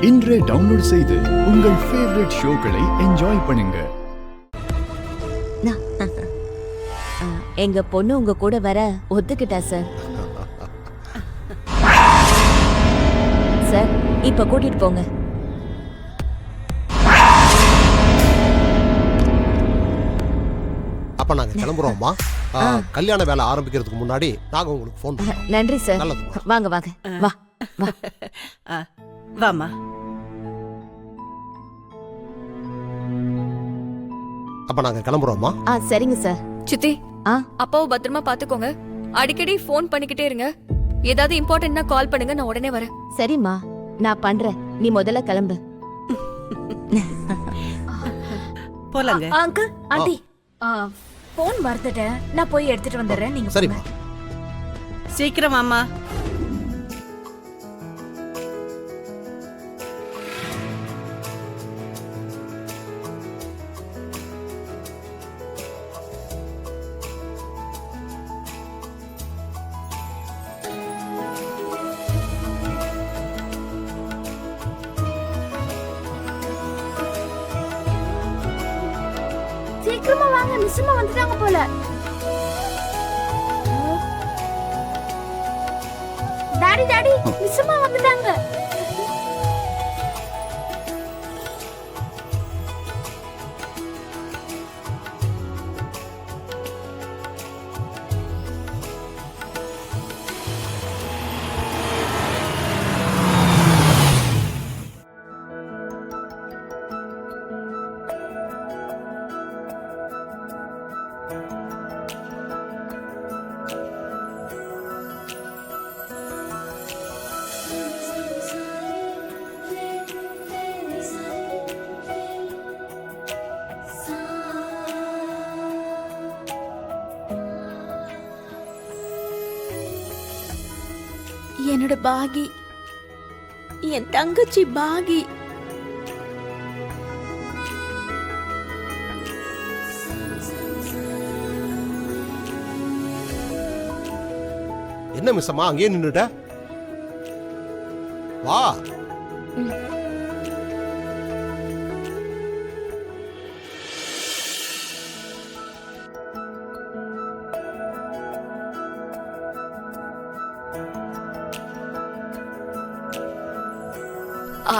இன்றே டவுன்லோட் செய்து உங்கள் ஃபேவரட் ஷோக்களை என்ஜாய் பண்ணுங்க. எங்க பொண்ணு உங்க கூட வர ஒத்துக்கிட்டா சார். சார் இப்ப கூட்டிட்டு போங்க. அப்ப நாங்க கிளம்புறோம்மா. கல்யாண வேலை ஆரம்பிக்கிறதுக்கு முன்னாடி நாங்க உங்களுக்கு ஃபோன் பண்ணுவோம். நன்றி சார். நல்லது. வாங்க வாங்க வா வா. வாமா. அப்ப நாங்க கிளம்புறோம்மா. சரிங்க சார். சித்தி, அப்பாவை பத்திரமா பாத்துக்கோங்க. அடிக்கடி ஃபோன் பண்ணிக்கிட்டே இருங்க. ஏதாவது இம்பார்ட்டன்ட்னா கால் பண்ணுங்க, நான் உடனே வரேன். சரிம்மா, நான் பண்றேன். நீ முதல்ல கிளம்பு. போலாங்க. அங்கிள், ஆண்டி, போன் மறந்துட்டேன். நான் போய் எடுத்துட்டு வந்துடுறேன். நீங்க சரிம்மா. சீக்கிரம் வாமா. சீக்கிரமா வாங்க, மிஸ்ஸுமா வந்துட்டாங்க போல. டாடி டாடி, மிஸ்ஸுமா வந்துட்டாங்க. என்னோட பாகி, என் தங்கச்சி பாகி. என்ன மிஸ் அம்மா அங்கேயே நின்னுட்ட? வா.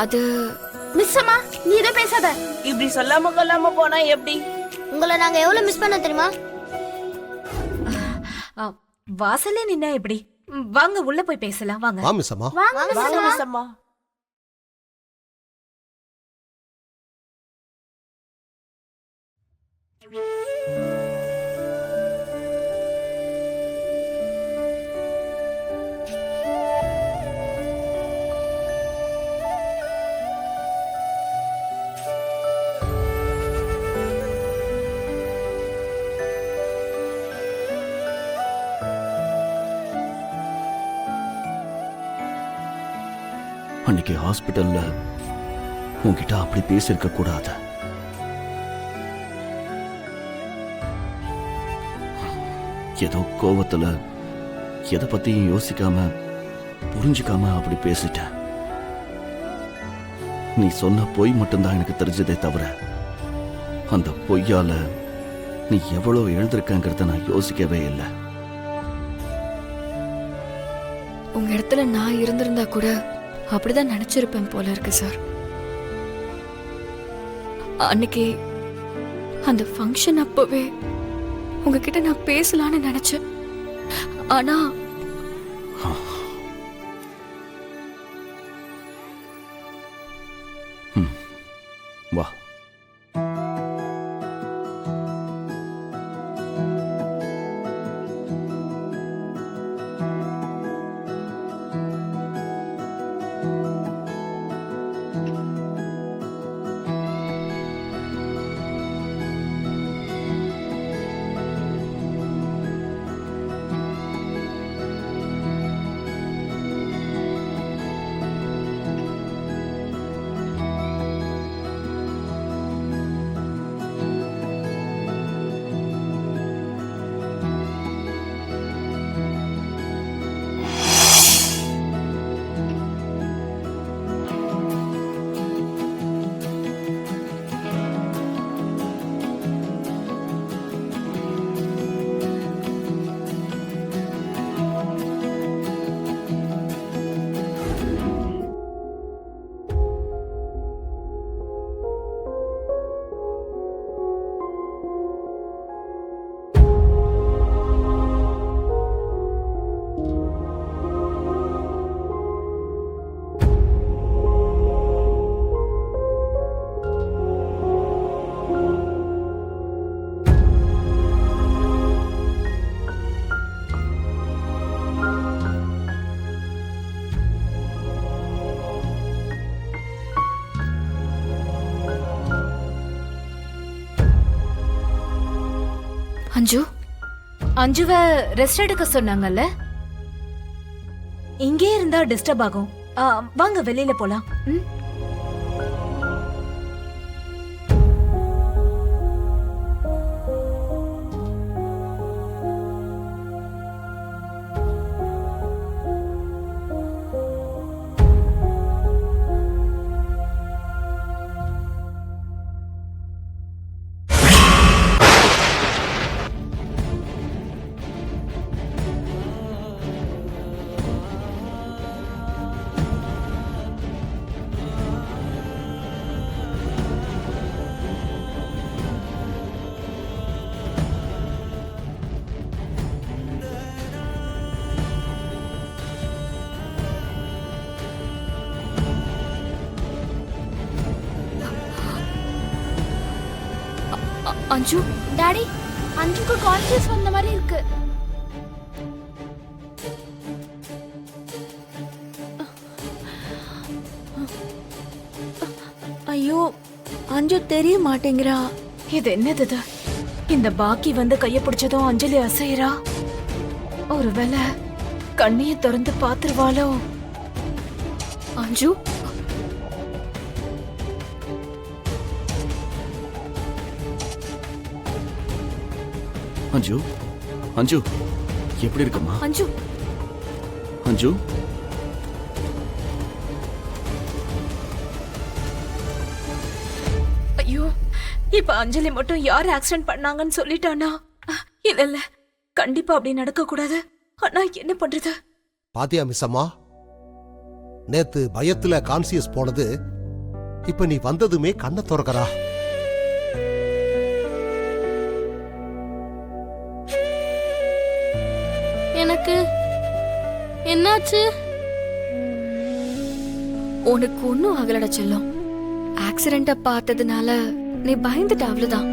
அது மிஸ்ஸம்மா, நீ இத பேசாத. இப்படி சொல்லாம கொல்லாம போனா எப்படி? உங்களை நாங்க எவ்வளவு மிஸ் பண்ண தெரியுமா? வாசல்ல நின்னா எப்படி? வாங்க உள்ள போய் பேசலாம். வாங்க. வா மிஸ் அம்மா. வாங்க வாங்க மிஸ் அம்மா. அன்னைக்கு ஹாஸ்பிட்டல்ல உன்கிட்ட அப்படி பேசியிருக்க கூடாது. ஏதோ கோவத்துல எதை பத்தியும் யோசிக்காம புரிஞ்சுக்காம அப்படி பேசிட்டேன். நீ சொன்ன பொய் மட்டும்தான் எனக்கு தெரிஞ்சதே தவிர அந்த பொய்யால நீ எவ்வளவு எழுந்திருக்கங்கிறத நான் யோசிக்கவே இல்லை. உங்க இடத்துல நான் இருந்திருந்தா கூட அப்படிதான் நினைச்சிருப்பேன் போல இருக்கு சார். அன்னைக்கு அந்த ஃபங்க்ஷன் அப்பவே உங்ககிட்ட நான் பேசலான்னு நினைச்சேன். ஆனா வா. அஞ்சு அஞ்சுவ ரெஸ்ட் எடுக்க சொன்னாங்கல்ல, இங்கே இருந்தா டிஸ்டர்ப் ஆகும். வாங்க வெளியில போலாம். ம்? அஞ்சு டாடி, அஞ்சுக்கு கான்ஷியஸ் வந்த மாதிரி இருக்கு. ஐயோ, அஞ்சு தெரிய மாட்டேங்கிறா. இது என்னது இது? இந்த பாக்கி வந்து கைய பிடிச்சதும் அஞ்சலி அசைறா. ஒருவேளை கண்ணைய திறந்து பாத்துருவாளோ? அஞ்சு அஞ்சு அஞ்சு எப்படி இருக்கம்மா? அஞ்சு அஞ்சு ஐயோ, இப்ப அஞ்சலி மட்டும் யார் ஆக்சிடென்ட் பண்ணாங்கன்னு சொல்லிட்டானா? இல்ல இல்ல, கண்டிப்பா அப்படி நடக்க கூடாது. ஆனா என்ன பண்றது? பாத்தியா மிஸ் அம்மா, நேத்து பயத்துல கான்சியஸ் போனது இப்ப நீ வந்ததுமே கண்ணை திறக்கறா. எனக்கு என்னாச்சு? உனக்கு ஒன்னும் ஆகலடா செல்லம். ஆக்சிடென்ட பார்த்ததுனால நீ பயந்துட்ட, அவ்வளவுதான்.